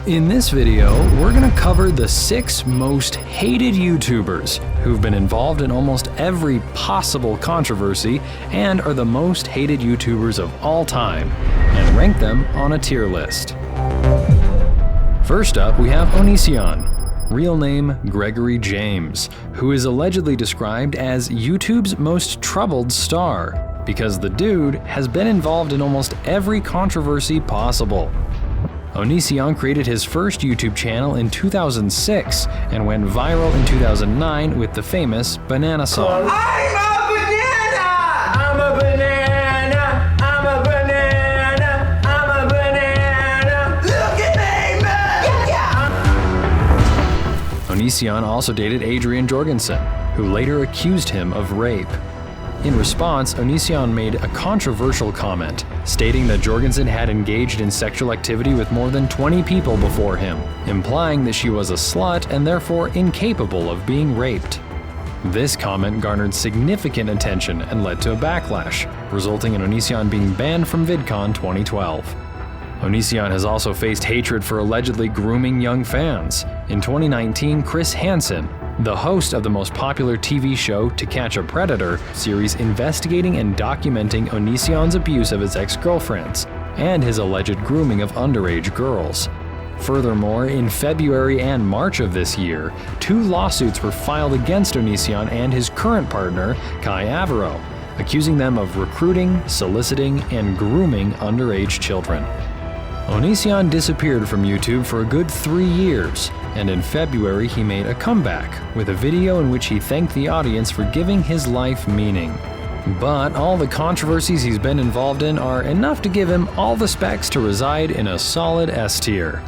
In this video, we're gonna cover the 6 most hated YouTubers who've been involved in almost every possible controversy and are the most hated YouTubers of all time, and rank them on a tier list. First up, we have Onision, real name Gregory James, who is allegedly described as YouTube's most troubled star, because the dude has been involved in almost every controversy possible. Onision created his first YouTube channel in 2006 and went viral in 2009 with the famous Banana song. I'm a banana! I'm a banana! I'm a banana! I'm a banana! Look at me, man! Yeah! Onision also dated Adrian Jorgensen, who later accused him of rape. In response, Onision made a controversial comment, stating that Jorgensen had engaged in sexual activity with more than 20 people before him, implying that she was a slut and therefore incapable of being raped. This comment garnered significant attention and led to a backlash, resulting in Onision being banned from VidCon 2012. Onision has also faced hatred for allegedly grooming young fans. In 2019, Chris Hansen, the host of the most popular TV show To Catch a Predator series, investigating and documenting Onision's abuse of his ex-girlfriends and his alleged grooming of underage girls. Furthermore, in February and March of this year, 2 lawsuits were filed against Onision and his current partner, Kai Avero, accusing them of recruiting, soliciting, and grooming underage children. Onision disappeared from YouTube for a good 3 years, and in February he made a comeback with a video in which he thanked the audience for giving his life meaning. But all the controversies he's been involved in are enough to give him all the specs to reside in a solid S tier.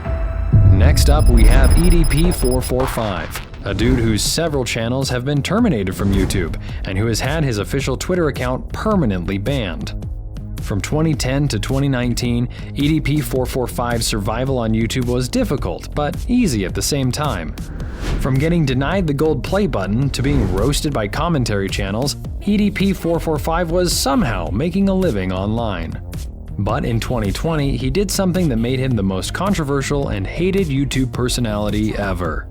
Next up, we have EDP445, a dude whose several channels have been terminated from YouTube and who has had his official Twitter account permanently banned. From 2010 to 2019, EDP445's survival on YouTube was difficult, but easy at the same time. From getting denied the gold play button to being roasted by commentary channels, EDP445 was somehow making a living online. But in 2020, he did something that made him the most controversial and hated YouTube personality ever.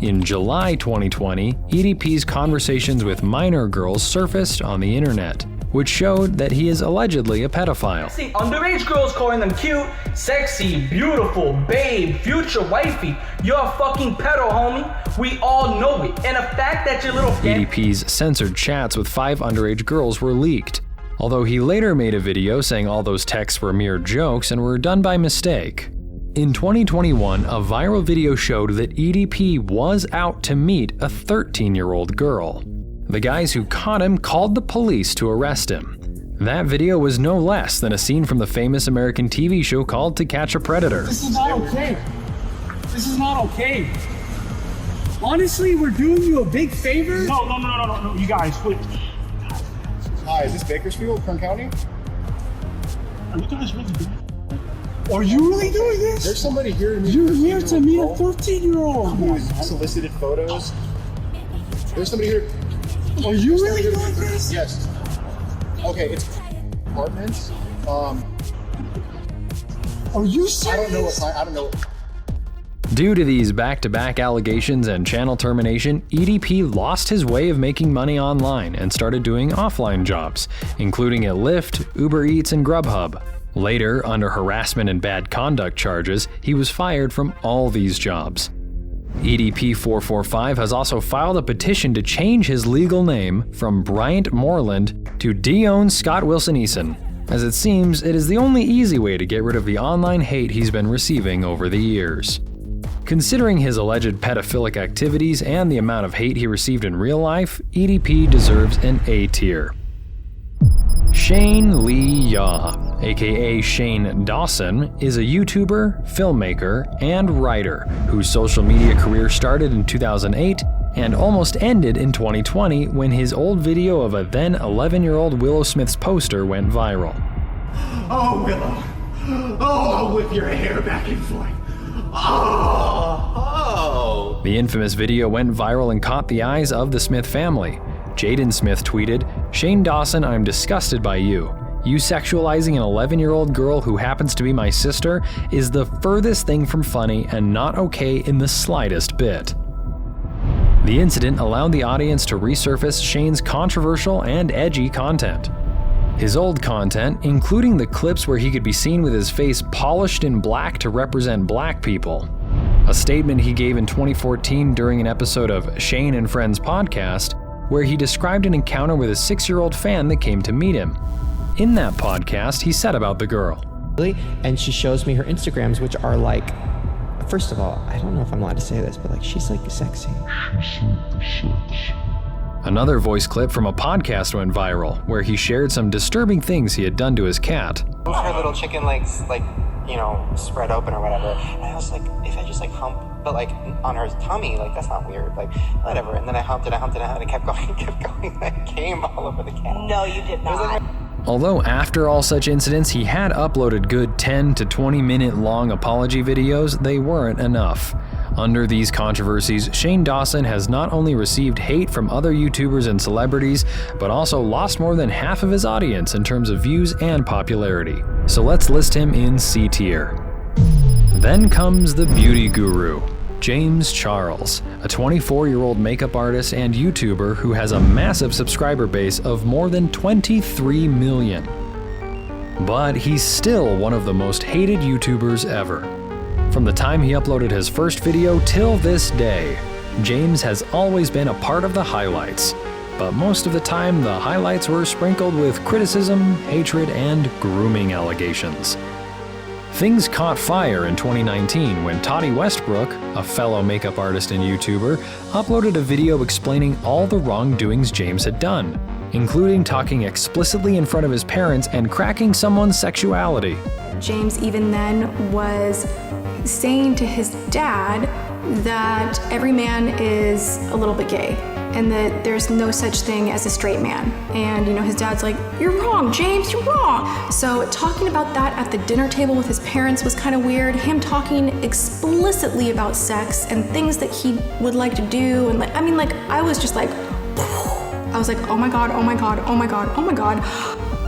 In July 2020, EDP's conversations with minor girls surfaced on the internet, which showed that he is allegedly a pedophile. See underage girls calling them cute, sexy, beautiful, babe, future wifey. You're a fucking pedo, homie. We all know it. And the fact that your little EDP's censored chats with 5 underage girls were leaked, although he later made a video saying all those texts were mere jokes and were done by mistake. In 2021, a viral video showed that EDP was out to meet a 13-year-old girl. The guys who caught him called the police to arrest him. That video was no less than a scene from the famous American TV show called To Catch a Predator. This is not okay. This is not okay. Honestly, we're doing you a big favor. No, you guys, please. Hi, is this Bakersfield, Kern County? Are you guys really doing it? Are you really doing this? There's somebody here to meet You're here to meet a 13-year-old. who has solicited photos. There's somebody here. Are you really doing this? Yes. Okay, it's apartments. Are you serious? I don't know. Due to these back-to-back allegations and channel termination, EDP lost his way of making money online and started doing offline jobs, including at Lyft, Uber Eats, and Grubhub. Later, under harassment and bad conduct charges, he was fired from all these jobs. EDP445 has also filed a petition to change his legal name from Bryant Moreland to Dion Scott Wilson Eason, as it seems it is the only easy way to get rid of the online hate he's been receiving over the years. Considering his alleged pedophilic activities and the amount of hate he received in real life, EDP deserves an A tier. Shane Lee Yaw, aka Shane Dawson, is a YouTuber, filmmaker, and writer whose social media career started in 2008 and almost ended in 2020 when his old video of a then 11-year-old Willow Smith's poster went viral. Oh, Willow. Oh, I'll whip your hair back and forth. Oh. The infamous video went viral and caught the eyes of the Smith family. Jaden Smith tweeted, "Shane Dawson, I'm disgusted by you. You sexualizing an 11-year-old girl who happens to be my sister is the furthest thing from funny and not okay in the slightest bit. The incident allowed the audience to resurface Shane's controversial and edgy content. His old content, including the clips where he could be seen with his face polished in black to represent black people. A statement he gave in 2014 during an episode of Shane and Friends podcast, where he described an encounter with a 6-year-old fan that came to meet him. In that podcast, he said about the girl. And she shows me her Instagrams, which are like, first of all, I don't know if I'm allowed to say this, but like, she's like sexy. Another voice clip from a podcast went viral, where he shared some disturbing things he had done to his cat. Her little chicken legs, like, you know, spread open or whatever. And I was like, if I just like hump, but like on her tummy, like that's not weird, like whatever. And then I humped it, and it kept going, and I came all over the cat. No, you did not. Although after all such incidents, he had uploaded good 10 to 20 minute long apology videos, they weren't enough. Under these controversies, Shane Dawson has not only received hate from other YouTubers and celebrities, but also lost more than half of his audience in terms of views and popularity. So let's list him in C tier. Then comes the beauty guru, James Charles, a 24-year-old makeup artist and YouTuber who has a massive subscriber base of more than 23 million. But he's still one of the most hated YouTubers ever. From the time he uploaded his first video till this day, James has always been a part of the highlights. But most of the time, the highlights were sprinkled with criticism, hatred, and grooming allegations. Things caught fire in 2019 when Toddy Westbrook, a fellow makeup artist and YouTuber, uploaded a video explaining all the wrongdoings James had done, including talking explicitly in front of his parents and cracking someone's sexuality. James even then was saying to his dad that every man is a little bit gay and that there's no such thing as a straight man. And his dad's like, "You're wrong, James, you're wrong." So talking about that at the dinner table with his parents was kind of weird. Him talking explicitly about sex and things that he would like to do. And I was just like, I was like, oh my God, oh my God, oh my God, oh my God.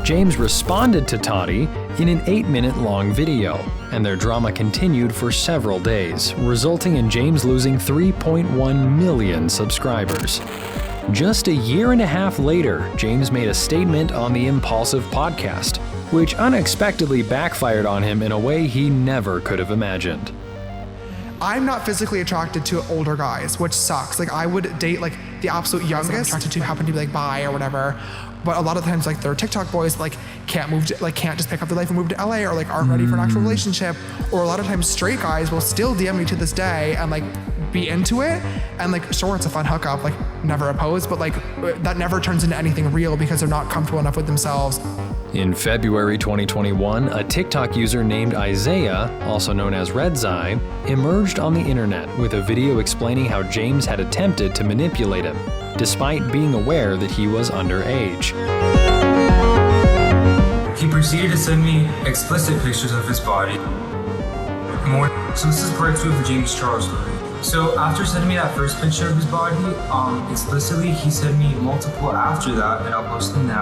James responded to Toddy in an 8-minute long video, and their drama continued for several days, resulting in James losing 3.1 million subscribers. Just a year and a half later, James made a statement on the Impulsive podcast, which unexpectedly backfired on him in a way he never could have imagined. I'm not physically attracted to older guys, which sucks. Like, I would date like the absolute youngest I'm attracted to happen to be like bi or whatever. But a lot of times, like, they're TikTok boys, like, can't just pick up their life and move to LA, or like aren't ready for an actual relationship. Or a lot of times straight guys will still DM me to this day and like be into it. And like, sure, it's a fun hookup, like never opposed, but like that never turns into anything real because they're not comfortable enough with themselves. In February 2021, a TikTok user named Isaiah, also known as Redzai, emerged on the internet with a video explaining how James had attempted to manipulate him, despite being aware that he was underage. He proceeded to send me explicit pictures of his body. So this is part 2 of the James Charles story. So after sending me that first picture of his body explicitly, he sent me multiple after that, and I'll post them now.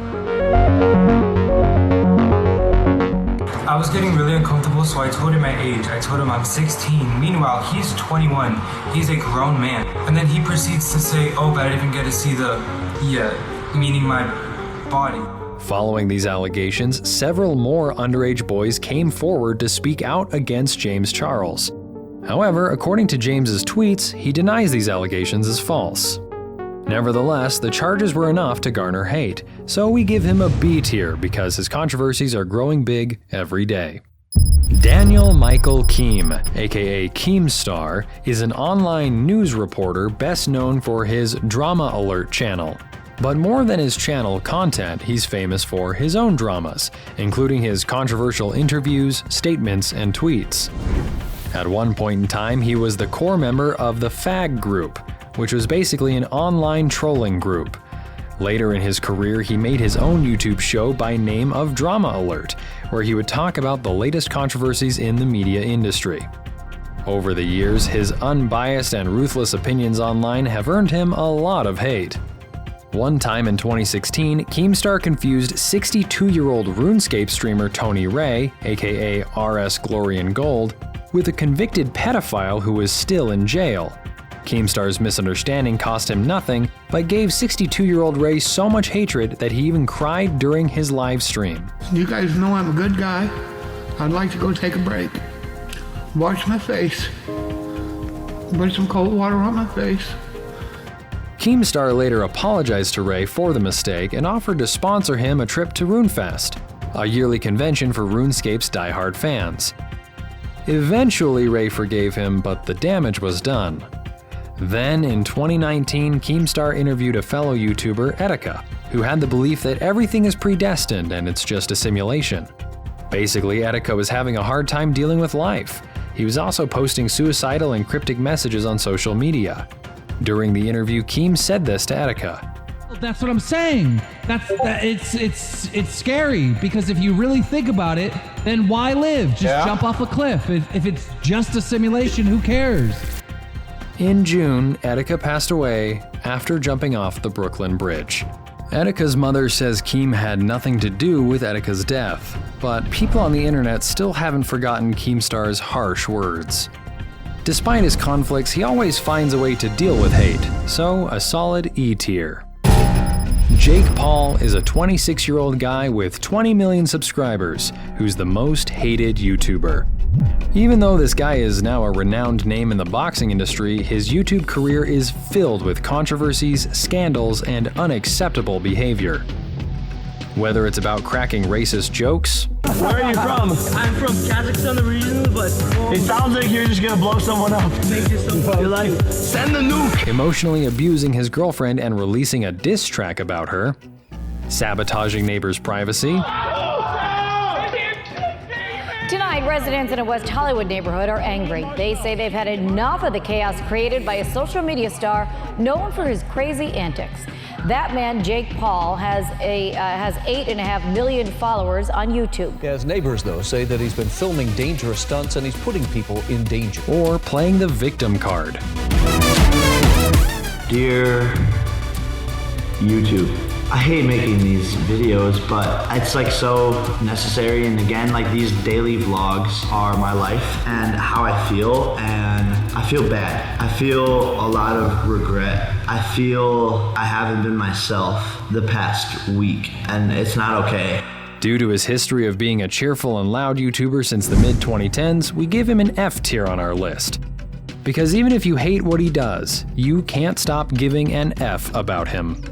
I was getting really uncomfortable, so I told him my age. I told him I'm 16. Meanwhile, he's 21. He's a grown man. And then he proceeds to say, oh, but I didn't get to see meaning my body. Following these allegations, several more underage boys came forward to speak out against James Charles. However, according to James's tweets, he denies these allegations as false. Nevertheless, the charges were enough to garner hate, so we give him a B tier because his controversies are growing big every day. Daniel Michael Keem, aka Keemstar, is an online news reporter best known for his Drama Alert channel. But more than his channel content, he's famous for his own dramas, including his controversial interviews, statements, and tweets. At one point in time, he was the core member of the Fag Group, which was basically an online trolling group. Later in his career, he made his own YouTube show by name of Drama Alert, where he would talk about the latest controversies in the media industry. Over the years, his unbiased and ruthless opinions online have earned him a lot of hate. One time in 2016, Keemstar confused 62-year-old RuneScape streamer Tony Ray, aka RS Glory and Gold, with a convicted pedophile who was still in jail. Keemstar's misunderstanding cost him nothing, but gave 62-year-old Ray so much hatred that he even cried during his live stream. You guys know I'm a good guy. I'd like to go take a break. Wash my face. Put some cold water on my face. Keemstar later apologized to Ray for the mistake and offered to sponsor him a trip to RuneFest, a yearly convention for RuneScape's diehard fans. Eventually, Ray forgave him, but the damage was done. Then, in 2019, Keemstar interviewed a fellow YouTuber, Etika, who had the belief that everything is predestined and it's just a simulation. Basically, Etika was having a hard time dealing with life. He was also posting suicidal and cryptic messages on social media. During the interview, Keem said this to Etika. That's what I'm saying. It's scary, because if you really think about it, then why live? Just jump off a cliff. If it's just a simulation, who cares? In June, Etika passed away after jumping off the Brooklyn Bridge. Etika's mother says Keem had nothing to do with Etika's death, but people on the internet still haven't forgotten Keemstar's harsh words. Despite his conflicts, he always finds a way to deal with hate, so a solid E tier. Jake Paul is a 26-year-old guy with 20 million subscribers who's the most hated YouTuber. Even though this guy is now a renowned name in the boxing industry, his YouTube career is filled with controversies, scandals, and unacceptable behavior. Whether it's about cracking racist jokes, Where are you from? I'm from Kazakhstan originally, but It sounds like you're just gonna blow someone up. You're like, send the nuke! emotionally abusing his girlfriend and releasing a diss track about her, sabotaging neighbors' privacy, Tonight, residents in a West Hollywood neighborhood are angry. They say they've had enough of the chaos created by a social media star known for his crazy antics. That man, Jake Paul, has 8.5 million followers on YouTube. His neighbors, though, say that he's been filming dangerous stunts and he's putting people in danger. or playing the victim card. Dear YouTube, I hate making these videos, but it's like so necessary. And again, like these daily vlogs are my life and how I feel, and I feel bad. I feel a lot of regret. I feel I haven't been myself the past week, and it's not okay. Due to his history of being a cheerful and loud YouTuber since the mid-2010s, we give him an F tier on our list. Because even if you hate what he does, you can't stop giving an F about him.